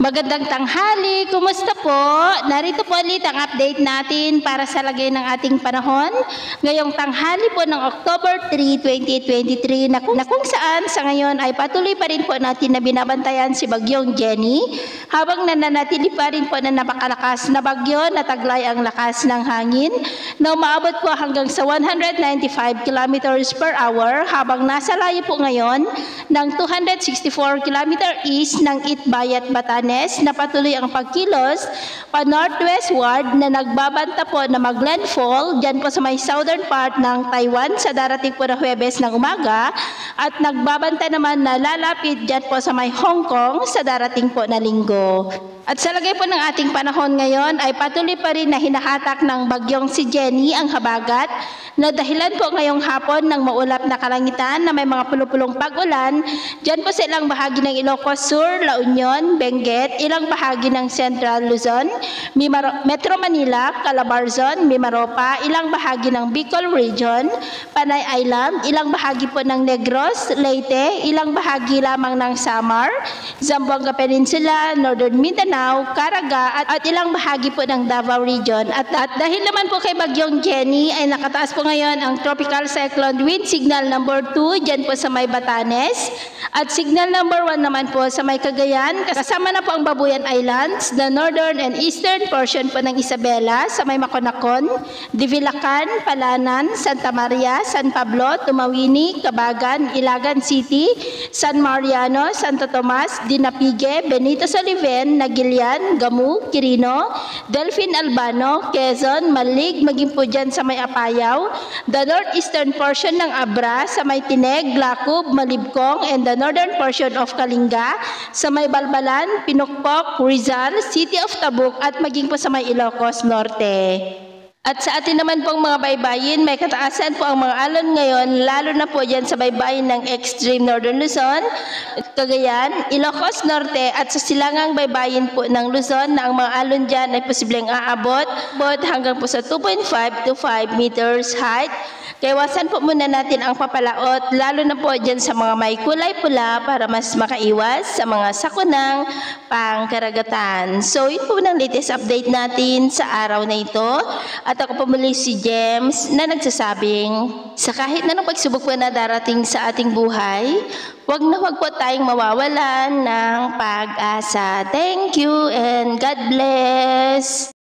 Magandang tanghali, kumusta po? Narito po ulit ang update natin para sa lagay ng ating panahon. Ngayong tanghali po ng October 3, 2023 na kung saan sa ngayon ay patuloy pa rin po natin na binabantayan si Bagyong Jenny habang nananatili pa rin po na napakalakas na bagyo na taglay ang lakas ng hangin na umaabot po hanggang sa 195 kilometers per hour habang nasa layo po ngayon ng 264 kilometer east ng Itbayat, Batanes na patuloy ang pagkilos pa northwestward na nagbabanta po na mag-landfall dyan po sa may southern part ng Taiwan sa darating po na Huwebes ng umaga at nagbabanta naman na lalapit dyan po sa may Hong Kong sa darating po na linggo. At sa lagay po ng ating panahon ngayon ay patuloy pa rin na hinahatak ng bagyong si Jenny ang habagat na dahilan po ngayong hapon ng maulap na kalangitan na may mga pulupulong pag-ulan dyan po sa ilang bahagi ng Ilocos Sur, La Union, Benguet, ilang bahagi ng Central Luzon, Metro Manila, Calabarzon, Mimaropa, ilang bahagi ng Bicol Region, Panay Island, ilang bahagi po ng Negros, Leyte, ilang bahagi lamang ng Samar, Zamboanga Peninsula, Northern Mindanao, Caraga at ilang bahagi po ng Davao Region. At dahil naman po kay Bagyong Jenny ay nakataas po ngayon ang Tropical Cyclone Wind Signal number 2 dyan po sa may Batanes at Signal number 1 naman po sa may Cagayan. Kasama na po ang Babuyan Islands, the northern and eastern portion po ng Isabela sa may Maconacon, Divilacan, Palanan, Santa Maria, San Pablo, Tumawini, Cabagan, Ilagan City, San Mariano, Santo Tomas, Dinapigue, Benito Soliven, Nagilian, Gamu, Quirino, Delfin Albano, Quezon, Malig, maging po dyan sa may Apayao, the northeastern portion ng Abra sa may Tineg, Lacob, Malibcong, and the northern portion of Kalinga sa may Balbalan, Pinukpok, Rizal, City of Tabuk at maging po sa may Ilocos Norte. At sa atin naman pong mga baybayin, may kataasan po ang mga alon ngayon, lalo na po dyan sa baybayin ng extreme northern Luzon, Cagayan, Ilocos Norte at sa silangang baybayin po ng Luzon na ang mga alon dyan ay posibleng aabot hanggang po sa 2.5 to 5 meters height. Kaya iwasan po muna natin ang papalaot, lalo na po dyan sa mga may kulay pula para mas makaiwas sa mga sakunang pangkaragatan. So, yun po ng latest update natin sa araw na ito. At ako po muli si James na nagsasabing, sa kahit na pagsubok po na darating sa ating buhay, wag po tayong mawawalan ng pag-asa. Thank you and God bless!